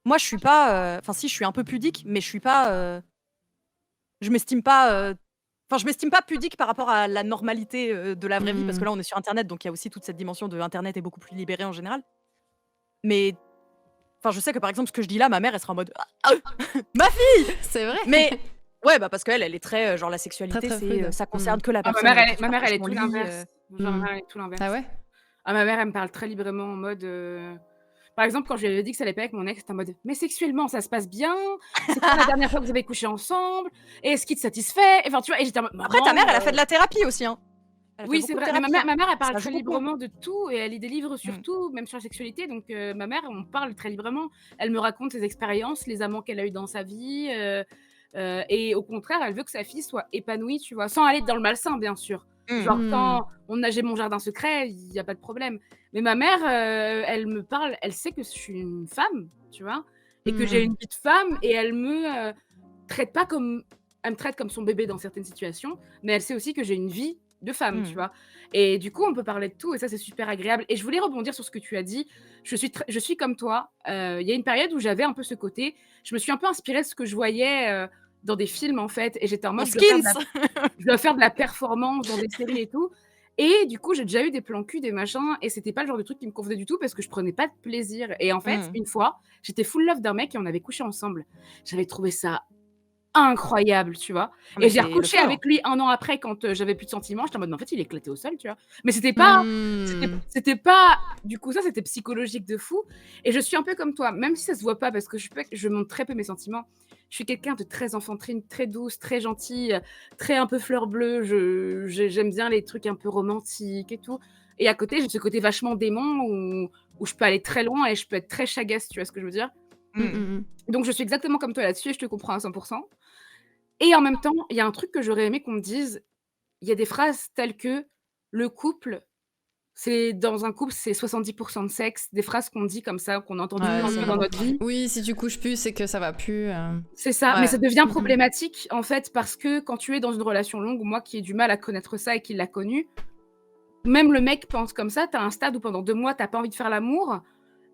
Moi, je suis pas. Enfin, si, je suis un peu pudique, mais je suis pas. Je m'estime pas. Enfin, je m'estime pas pudique par rapport à la normalité de la vraie vie, parce que là, on est sur Internet, donc il y a aussi toute cette dimension de Internet est beaucoup plus libérée en général. Mais. Enfin, je sais que par exemple, ce que je dis là, ma mère, elle sera en mode ma fille. C'est vrai. Mais. Ouais, bah parce qu'elle, elle est très. Genre, la sexualité, Très, très c'est. prude. Ça concerne que la Ah, personne. ma mère, avec qui tu ma mère, elle partages est ton tout lit, l'inverse. Genre, ma mère, elle est tout l'inverse. Ah ouais. Ah, ma mère, elle me parle très librement en mode. Par exemple, quand je lui avais dit que ça allait pas avec mon ex, c'était en mode mais sexuellement, ça se passe bien. C'est quand la dernière fois que vous avez couché ensemble? Et est-ce qu'il te satisfait? Enfin, tu vois, et j'étais en mode Après, ta maman, mère, elle a fait de la thérapie aussi, hein. Elle a fait Oui, beaucoup c'est de vrai. Mais thérapie, hein. ma mère, elle Ça parle joue très beaucoup, hein. librement de tout et elle lit des livres sur tout, même sur la sexualité. Donc, ma mère, on parle très librement. Elle me raconte ses expériences, les amants qu'elle a eus dans sa vie. Et au contraire, elle veut que sa fille soit épanouie, tu vois, sans aller dans le malsain, bien sûr. Genre, quand on a j'ai mon jardin secret, il n'y a pas de problème. Mais ma mère, elle me parle, elle sait que je suis une femme, tu vois, et que j'ai une vie de femme, et elle me traite pas comme. Elle me traite comme son bébé dans certaines situations, mais elle sait aussi que j'ai une vie de femme, tu vois. Et du coup, on peut parler de tout, et ça, c'est super agréable. Et je voulais rebondir sur ce que tu as dit. Je suis comme toi. Il y a une période où j'avais un peu ce côté. Je me suis un peu inspirée de ce que je voyais dans des films, en fait, et j'étais en mode, je dois faire de la performance dans des séries et tout. Et du coup, j'ai déjà eu des plans cul, des machins, et c'était pas le genre de truc qui me convenait du tout parce que je prenais pas de plaisir. Et en fait, une fois, j'étais full love d'un mec et on avait couché ensemble. J'avais trouvé ça incroyable, tu vois. Mais Et j'ai c'est le recouché feu, hein. avec lui 1 an après quand j'avais plus de sentiments. J'étais en mode, mais en fait, il est éclaté au sol, tu vois. Mais c'était pas, c'était pas, du coup, ça, c'était psychologique de fou. Et je suis un peu comme toi, même si ça se voit pas parce que je montre très peu mes sentiments. Je suis quelqu'un de très enfantine, très douce, très gentille, très un peu fleur bleue. J'aime bien les trucs un peu romantiques et tout. Et à côté, j'ai ce côté vachement démon où je peux aller très loin et je peux être très chagasse, tu vois ce que je veux dire. Donc, je suis exactement comme toi là-dessus et je te comprends à 100%. Et en même temps, il y a un truc que j'aurais aimé qu'on me dise. Il y a des phrases telles que le couple, dans un couple, c'est 70% de sexe. Des phrases qu'on dit comme ça, qu'on a entendues Ouais, un c'est peu dans notre vie. Oui, si tu couches plus, c'est que ça va plus. C'est ça, Ouais. mais ça devient problématique en fait parce que quand tu es dans une relation longue, moi qui ai du mal à connaître ça et qui l'a connu, même le mec pense comme ça. T'as un stade où pendant 2 mois, t'as pas envie de faire l'amour.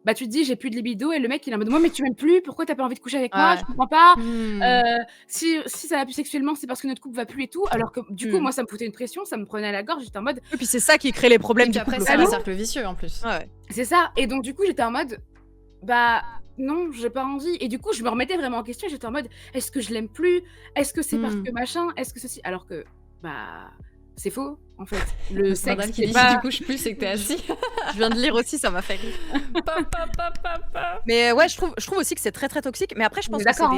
Bah, tu te dis, j'ai plus de libido, et le mec, il est en mode, moi, mais tu m'aimes plus, pourquoi t'as pas envie de coucher avec moi? Ouais. Je comprends pas. Hmm. Si ça va plus sexuellement, c'est parce que notre couple va plus et tout. Alors que du coup, moi, ça me foutait une pression, ça me prenait à la gorge, j'étais en mode, Et puis c'est ça qui crée les Et problèmes puis du après, couple. c'est au un final. cercle vicieux en plus. Ouais. c'est ça. Et donc, du coup, j'étais en mode, bah non, j'ai pas envie. Et du coup, je me remettais vraiment en question. J'étais en mode, est-ce que je l'aime plus? Est-ce que c'est parce que machin? Est-ce que ceci? Alors que, bah, c'est faux, en fait. Le sexe, Stendhal qui c'est dit pas. si tu couches plus, c'est que t'es assis. Je viens de lire aussi, ça m'a fait rire. Pa. Mais ouais, je trouve aussi que c'est très très toxique. Mais après, je On pense est que d'accord,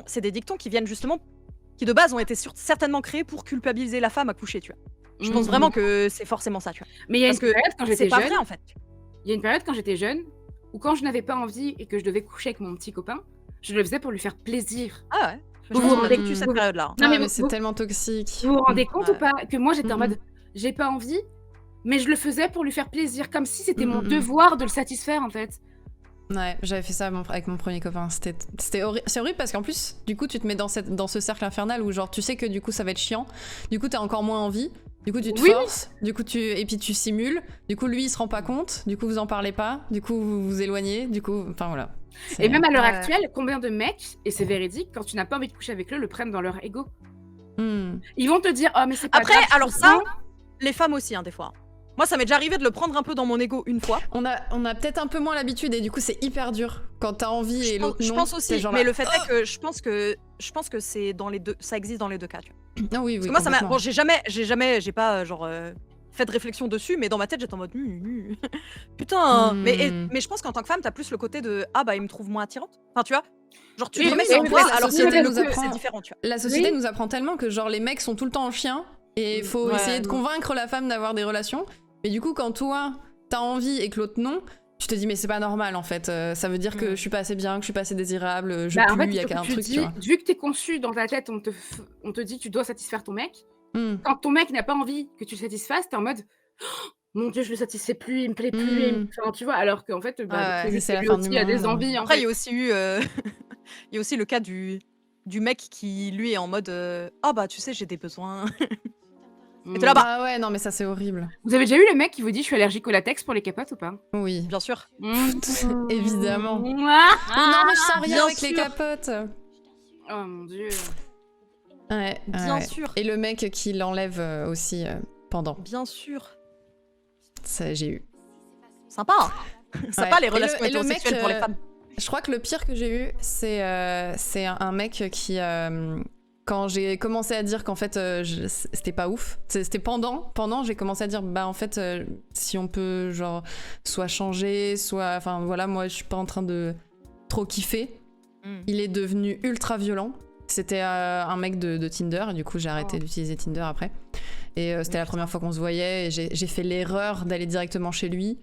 c'est des dictons qui viennent justement, qui de base ont été certainement créés pour culpabiliser la femme à coucher, tu vois. Je pense vraiment que c'est forcément ça, tu vois. Mais il y a Parce une que période quand c'est j'étais pas jeune. vrai en fait. Il y a une période quand j'étais jeune où quand je n'avais pas envie et que je devais coucher avec mon petit copain, je le faisais pour lui faire plaisir. Ah ouais. Je Vous pense vous qu'on a rendez vécu cette compte période-là. Hein. Non, Ah, mais mais vous- c'est tellement toxique. Vous vous rendez compte Ouais. ou pas que moi j'étais en mode j'ai pas envie, mais je le faisais pour lui faire plaisir, comme si c'était mon devoir de le satisfaire en fait. Ouais, j'avais fait ça avec mon premier copain. C'est horrible parce qu'en plus, du coup, tu te mets dans ce cercle infernal où genre tu sais que du coup ça va être chiant. Du coup, t'as encore moins envie. Du coup, tu te forces. Du coup, et puis tu simules. Du coup, lui, il se rend pas compte. Du coup, vous en parlez pas. Du coup, vous vous éloignez. Du coup, enfin voilà. Et même à l'heure actuelle, combien de mecs, et c'est véridique, quand tu n'as pas envie de coucher avec eux, le prennent dans leur ego. Ils vont te dire, oh mais c'est pas Après, grave. alors ça, les femmes aussi, hein, des fois. Moi, ça m'est déjà arrivé de le prendre un peu dans mon ego une fois. On a peut-être un peu moins l'habitude et du coup, c'est hyper dur quand t'as envie et l'autre non. Je pense aussi, mais le fait est que je pense que c'est dans les deux, ça existe dans les deux cas. Tu vois. Ah oui, Parce que moi, ça m'a. Bon, j'ai pas genre fait de réflexion dessus, mais dans ma tête, j'étais en mode putain. Mais je pense qu'en tant que femme, t'as plus le côté de ah bah il me trouve moins attirante. Enfin, tu vois. Genre tu les mets sur toi, alors que c'est différent. Tu vois. La société nous apprend tellement que genre les mecs sont tout le temps en chien et il faut essayer de convaincre la femme d'avoir des relations. Mais du coup, quand toi, t'as envie et que l'autre non, tu te dis mais c'est pas normal en fait. Ça veut dire que je suis pas assez bien, que je suis pas assez désirable, je pue, il y a qu'un truc. Tu vois. Vu que t'es conçu dans ta tête, on te dit tu dois satisfaire ton mec. Quand ton mec n'a pas envie que tu le satisfasses, t'es en mode oh, mon Dieu, je le satisfais plus, il me plaît plus. Enfin, tu vois, alors qu'en fait, c'est lui aussi, il a des envies. Après, il y a aussi eu, il y a aussi le cas du mec qui lui est en mode ah bah tu sais j'ai des besoins. Et t'es là-bas. Ah ouais, non mais ça c'est horrible. Vous avez déjà eu le mec qui vous dit je suis allergique au latex pour les capotes ou pas? Oui. Bien sûr. Évidemment. Oh non mais je sens rien avec les capotes. Oh mon Dieu. Ouais, bien sûr. Et le mec qui l'enlève aussi pendant. Bien sûr. Ça j'ai eu. Sympa. Sympa les relations hétérosexuelles pour les femmes. Je crois que le pire que j'ai eu, c'est un mec qui, quand j'ai commencé à dire qu'en fait, c'était pas ouf, c'était pendant j'ai commencé à dire, bah en fait, si on peut, genre, soit changer, soit... Enfin voilà, moi je suis pas en train de trop kiffer. Il est devenu ultra violent. C'était un mec de Tinder, et du coup j'ai arrêté d'utiliser Tinder après. Et c'était la première fois qu'on se voyait, et j'ai fait l'erreur d'aller directement chez lui.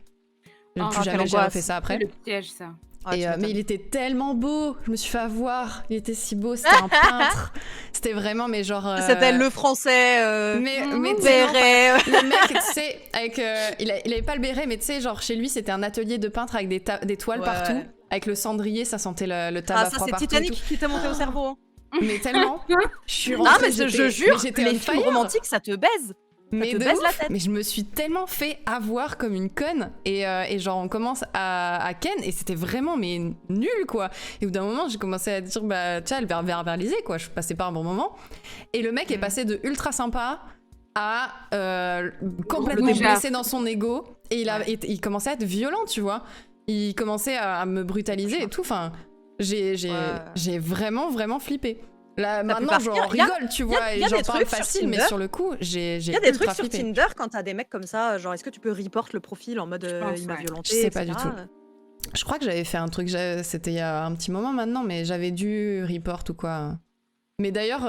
Plus jamais j'ai refait ça après. C'est le piège, ça. Mais il était tellement beau, je me suis fait avoir, il était si beau, c'était un peintre, c'était vraiment, mais genre... C'était le français, mais béret. Le mec, tu sais, avec, il avait pas le béret, mais tu sais, genre chez lui, c'était un atelier de peintre avec des toiles partout, avec le cendrier, ça sentait le tabac froid partout. Ah, ça c'est Titanic qui t'a monté au cerveau. Hein. Mais tellement, je suis rentrée, mais je jure, les films romantiques, ça te baise. Mais de ouf, mais je me suis tellement fait avoir comme une conne et genre on commence à ken et c'était vraiment mais nul quoi. Et au bout d'un moment j'ai commencé à dire bah tiens elle va verbaliser quoi, je passais pas un bon moment et le mec est passé de ultra sympa à complètement blessé dans son ego et il commençait à être violent tu vois. Il commençait à me brutaliser et tout, enfin j'ai vraiment flippé. Là, maintenant, j'en rigole, tu vois, et j'en parle facile, mais sur le coup, j'ai il y a des trucs sur Tinder quand t'as des mecs comme ça, genre, est-ce que tu peux report le profil en mode il m'a violenté, je sais pas du tout. Je crois que j'avais fait un truc, c'était il y a un petit moment maintenant, mais j'avais dû report ou quoi. Mais d'ailleurs,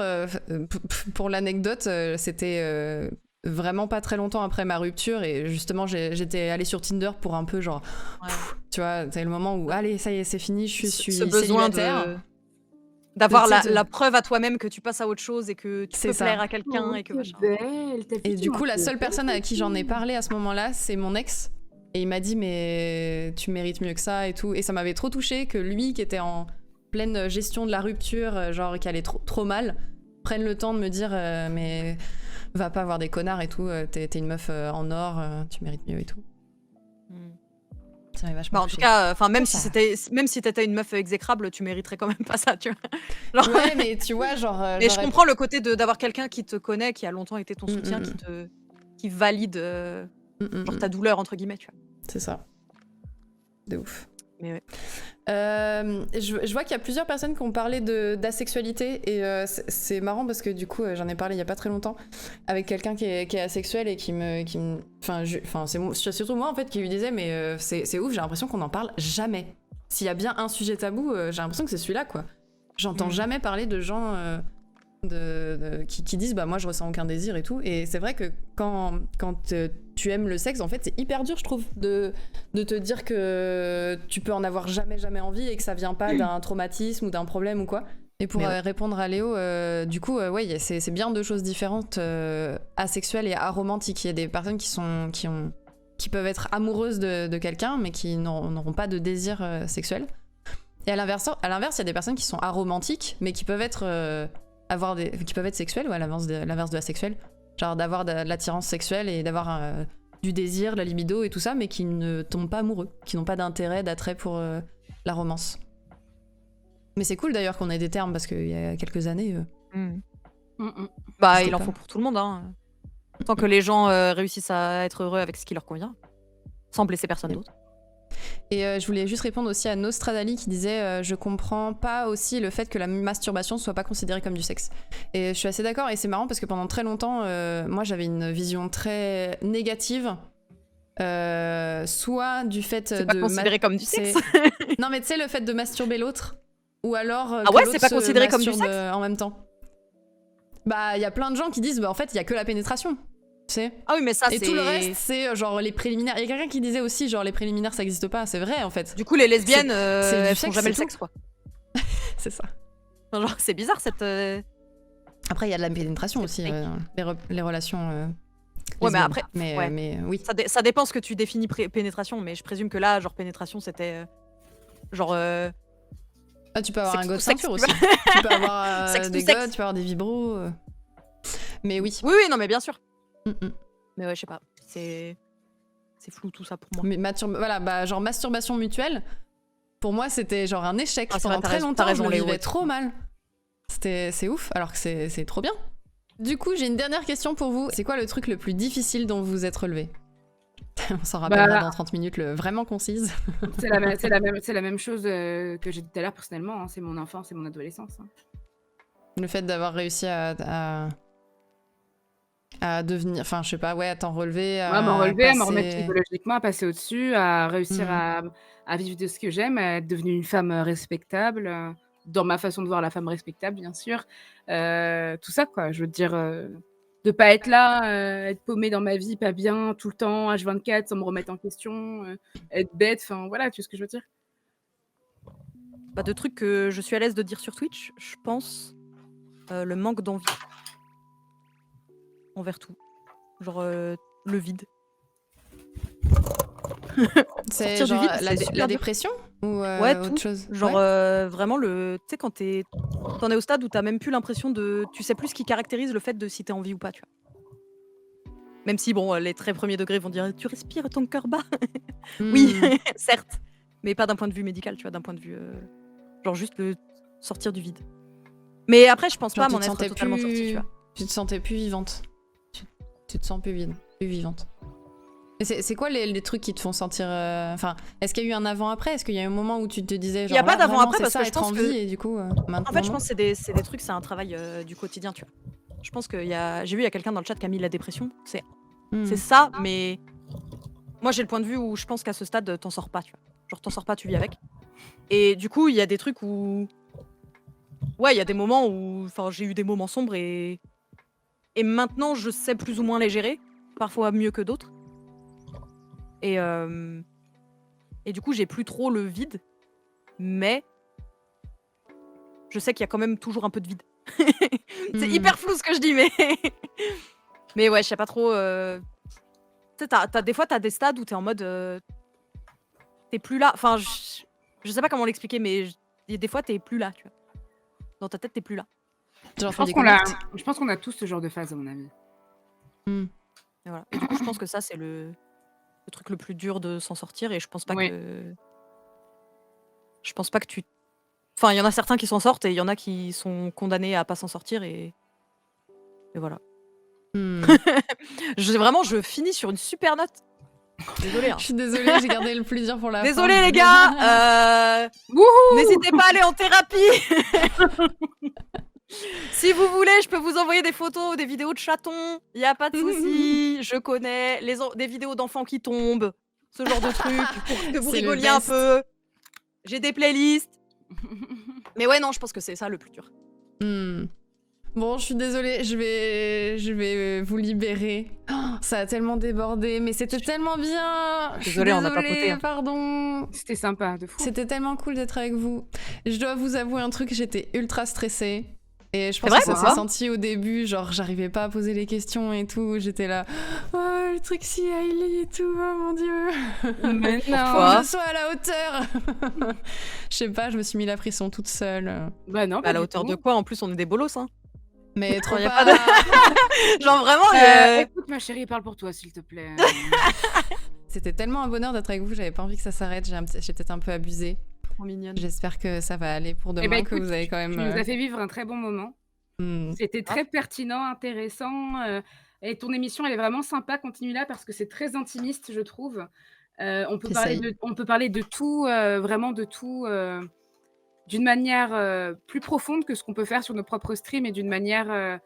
pour l'anecdote, c'était vraiment pas très longtemps après ma rupture, et justement, j'étais allée sur Tinder pour un peu, genre, tu vois, c'est le moment où, allez, ça y est, c'est fini, je suis célibataire. D'avoir la preuve à toi-même que tu passes à autre chose et que tu peux plaire à quelqu'un et que machin. Et du coup, la seule personne à qui j'en ai parlé à ce moment-là, c'est mon ex. Et il m'a dit, mais tu mérites mieux que ça et tout. Et ça m'avait trop touchée que lui, qui était en pleine gestion de la rupture, genre qui allait trop mal, prenne le temps de me dire, mais va pas voir des connards et tout, t'es une meuf en or, tu mérites mieux et tout. Bah en tout cas, même si t'étais une meuf exécrable, tu mériterais quand même pas ça, tu vois. Genre... Ouais, mais tu vois, genre. Mais je comprends le côté d'avoir quelqu'un qui te connaît, qui a longtemps été ton soutien, qui valide genre ta douleur entre guillemets, tu vois. C'est ça. De ouf. Mais ouais. Je vois qu'il y a plusieurs personnes qui ont parlé d'asexualité et c'est marrant parce que du coup j'en ai parlé il y a pas très longtemps avec quelqu'un qui est asexuel et qui me c'est surtout moi en fait qui lui disait mais c'est ouf, j'ai l'impression qu'on n'en parle jamais. S'il y a bien un sujet tabou, j'ai l'impression que c'est celui-là quoi. J'entends jamais parler de gens qui disent bah moi je ressens aucun désir et tout, et c'est vrai que quand tu aimes le sexe en fait c'est hyper dur je trouve de te dire que tu peux en avoir jamais envie et que ça vient pas d'un traumatisme ou d'un problème ou quoi. Et pour répondre à Léo, du coup ouais c'est bien deux choses différentes, asexuelles et aromantiques. Il y a des personnes qui ont qui peuvent être amoureuses de quelqu'un, mais qui n'auront pas de désir sexuel. Et à l'inverse, il y a des personnes qui sont aromantiques, mais qui peuvent être, qui peuvent être sexuelles, ou à l'inverse de asexuelles. Genre d'avoir de l'attirance sexuelle et d'avoir du désir, la libido et tout ça, mais qui ne tombent pas amoureux, qui n'ont pas d'intérêt, d'attrait pour la romance. Mais c'est cool d'ailleurs qu'on ait des termes, parce qu'il y a quelques années... Bah, il en faut pour tout le monde, hein. Tant que les gens réussissent à être heureux avec ce qui leur convient, sans blesser personne d'autre. Et je voulais juste répondre aussi à Nostradali qui disait je comprends pas aussi le fait que la masturbation soit pas considérée comme du sexe. Et je suis assez d'accord, et c'est marrant parce que pendant très longtemps, moi j'avais une vision très négative, soit du fait C'est pas considéré comme du sexe. Non mais tu sais, le fait de masturber l'autre, ou alors Ah que ouais, l'autre c'est pas se considéré comme du masturbe, sexe en même temps. Bah il y a plein de gens qui disent bah en fait il y a que la pénétration. Tu sais. Ah oui, mais ça, Et c'est... tout le reste, c'est genre les préliminaires. Il y a quelqu'un qui disait aussi, genre les préliminaires, ça existe pas. C'est vrai, en fait. Du coup, les lesbiennes, c'est du elles font sexe, jamais le c'est sexe, quoi. C'est ça. Enfin, genre, c'est bizarre, cette... Après, il y a de la pénétration aussi, fake. les relations. Ouais, mais lesbiennes. après, ouais. mais oui. Ça dépend ce que tu définis pénétration, mais je présume que là, genre, pénétration, c'était... genre... Ah, tu peux avoir sexe un god to sexe, ceinture tu aussi. Tu peux avoir Sexe to des sexe. gods, tu peux avoir des vibros. Mais oui. Oui, non, mais bien sûr. Mais ouais, je sais pas. C'est flou tout ça pour moi. Mais voilà, bah, genre masturbation mutuelle, pour moi, c'était genre un échec. Ah, c'est Pendant vrai, très longtemps, je le Léo, vivais et tout. trop mal. C'est ouf, alors que c'est trop bien. Du coup, j'ai une dernière question pour vous. C'est quoi le truc le plus difficile dont vous vous êtes relevé? On s'en rappellera dans 30 minutes, vraiment concise. C'est la même chose que j'ai dit tout à l'heure personnellement, hein. C'est mon enfance et mon adolescence, hein. Le fait d'avoir réussi à devenir, enfin je sais pas, ouais, à t'en relever, à m'en relever, à me remettre passer- psychologiquement, à passer au-dessus, à réussir à vivre de ce que j'aime, à être devenue une femme respectable, dans ma façon de voir la femme respectable, bien sûr. Tout ça, quoi. Je veux dire, de pas être là, être paumée dans ma vie, pas bien, tout le temps, H24, sans me remettre en question, être bête, enfin voilà, tu vois ce que je veux dire? Bah, de trucs que je suis à l'aise de dire sur Twitch, je pense le manque d'envie. Envers tout. Genre le vide. C'est Sortir du genre vide, c'est super la dur. dépression ou Ouais, autre tout. chose? Genre Ouais. vraiment tu sais, quand t'en es au stade où t'as même plus l'impression de... Tu sais plus ce qui caractérise le fait de si t'es en vie ou pas, tu vois. Même si, bon, les très premiers degrés vont dire tu respires, ton cœur bat. Oui, certes. Mais pas d'un point de vue médical, tu vois, d'un point de vue... genre juste le sortir du vide. Mais après, je pense Genre, pas tu m'en te être sentais totalement plus- sortie, tu vois. Tu te sentais plus vivante. Tu te sens plus vide, plus vivante. Et c'est quoi les trucs qui te font sentir... Enfin, est-ce qu'il y a eu un avant-après? Est-ce qu'il y a eu un moment où tu te disais... Il y a genre, pas là, vraiment, d'avant-après c'est parce ça, que je être en pense vie, que... et du coup, maintenant... En fait, je pense que c'est des trucs, c'est un travail du quotidien, tu vois. Je pense que j'ai vu, il y a quelqu'un dans le chat qui a mis la dépression. C'est ça, mais moi j'ai le point de vue où je pense qu'à ce stade, t'en sors pas, tu vois. Genre t'en sors pas, tu vis avec. Et du coup, il y a des trucs où... Ouais, il y a des moments où... Enfin, j'ai eu des moments sombres et maintenant, je sais plus ou moins les gérer. Parfois mieux que d'autres. Et du coup, j'ai plus trop le vide. Mais je sais qu'il y a quand même toujours un peu de vide. C'est hyper flou ce que je dis, mais... mais ouais, je sais pas trop... Tu sais, des fois, t'as des stades où t'es en mode... T'es plus là. Enfin, je sais pas comment l'expliquer, mais des fois, t'es plus là, tu vois. Dans ta tête, t'es plus là. Genre, Je pense qu'on a tous ce genre de phase, à mon avis. Et voilà. Et du coup, je pense que ça, c'est le truc le plus dur de s'en sortir. Et je pense pas Oui. que... Je pense pas que tu... Enfin, il y en a certains qui s'en sortent et il y en a qui sont condamnés à pas s'en sortir et voilà. Je finis sur une super note. Désolée. Hein. Je suis désolée, j'ai gardé le plus dur pour la fin. Désolée les gars. N'hésitez pas à aller en thérapie. Si vous voulez, je peux vous envoyer des photos, des vidéos de chatons. Il y a pas de souci. Je connais des vidéos d'enfants qui tombent, ce genre de trucs pour que vous C'est le rigoliez un best. peu. J'ai des playlists. Mais ouais, non, je pense que c'est ça le plus dur. Bon, je suis désolée, je vais vous libérer. Oh, ça a tellement débordé, mais c'était tellement bien. Je suis Désolée, on a désolée, papoté, hein. Pardon. C'était sympa, de fou. C'était tellement cool d'être avec vous. Je dois vous avouer un truc, j'étais ultra stressée. Et je pense vrai, que ça s'est pourquoi senti au début, genre j'arrivais pas à poser les questions et tout, j'étais là, oh Trixie, Hailey et tout, oh mon dieu, Mais faut non. que je sois à la hauteur. Je sais pas, je me suis mis la pression toute seule. Bah non, À pas la du hauteur tout. de quoi? En plus, on est des bolos, hein. Mais trop Y a pas. pas Genre vraiment, Écoute, ma chérie, parle pour toi, s'il te plaît. C'était tellement un bonheur d'être avec vous, j'avais pas envie que ça s'arrête, j'ai peut-être un peu abusé. trop mignonne. J'espère que ça va aller pour demain, Eh ben, que écoute, vous avez quand tu même... nous as fait vivre un très bon moment. hmm. C'était très pertinent, intéressant, et ton émission, elle est vraiment sympa. Continue-là parce que c'est très intimiste, je trouve. On peut parler de tout, vraiment de tout, d'une manière, plus profonde que ce qu'on peut faire sur nos propres streams et d'une manière,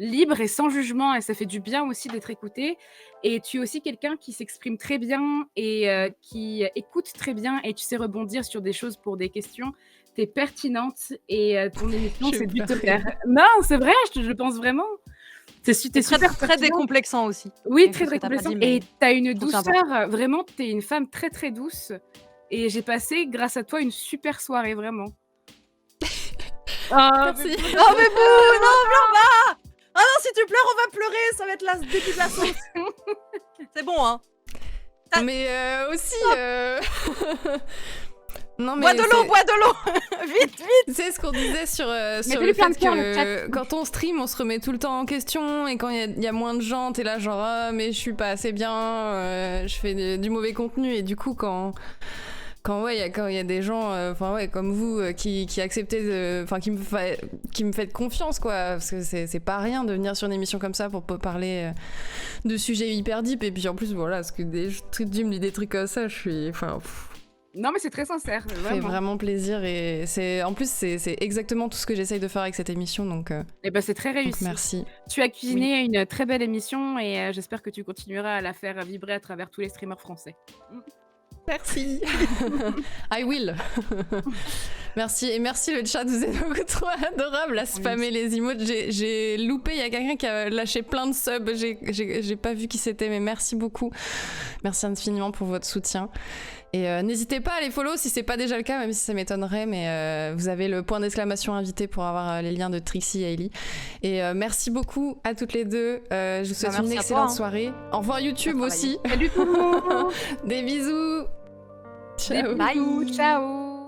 libre et sans jugement et ça fait du bien aussi d'être écouté et tu es aussi quelqu'un qui s'exprime très bien et qui écoute très bien et tu sais rebondir sur des choses pour des questions. Tu es pertinente et ton émission, Je c'est du vais tonnerre. Non, c'est vrai, je le pense vraiment. Tu es C'est super très pertinente. décomplexant aussi. Oui, Quelque très chose que t'as pas décomplexante dit, mais et tu as une je trouve ça douceur, vraiment, tu es une femme très, très douce et j'ai passé, grâce à toi, une super soirée, vraiment. Ah, Merci. Oh mais bouh, non, pleure pas. Ah non, si tu pleures, on va pleurer, ça va être le début de la sauce. C'est bon, hein. Mais aussi... Non, mais Bois de l'eau, vite. c'est ce qu'on disait sur Mettez-lui le plein fait de cœur, le que chat. quand on stream, on se remet tout le temps en question et quand il y a moins de gens, t'es là genre ah, mais je suis pas assez bien, je fais du mauvais contenu et du coup quand il y a des gens comme vous qui acceptez qui me faites confiance quoi parce que c'est pas rien de venir sur une émission comme ça pour parler de sujets hyper deep et puis en plus voilà parce que tu me dis des trucs comme ça je suis Non, mais c'est très sincère, ça fait vraiment. vraiment plaisir et c'est exactement tout ce que j'essaye de faire avec cette émission donc Et ben, c'est très réussi. merci. Tu as cuisiné une très belle émission et j'espère que tu continueras à la faire vibrer à travers tous les streamers français. Merci. I will. Merci. Et merci le chat, vous êtes beaucoup trop adorables à spammer les emotes. J'ai loupé, il y a quelqu'un qui a lâché plein de subs. J'ai pas vu qui c'était, mais merci beaucoup. Merci infiniment pour votre soutien. Et n'hésitez pas à les follow si c'est pas déjà le cas, même si ça m'étonnerait, mais vous avez le point d'exclamation invité pour avoir les liens de Trixie et Hailey. Et merci beaucoup à toutes les deux. Je vous souhaite une excellente soirée. Au revoir YouTube aussi. Salut tout le monde. Des bisous. Ciao. Des bisous, ciao.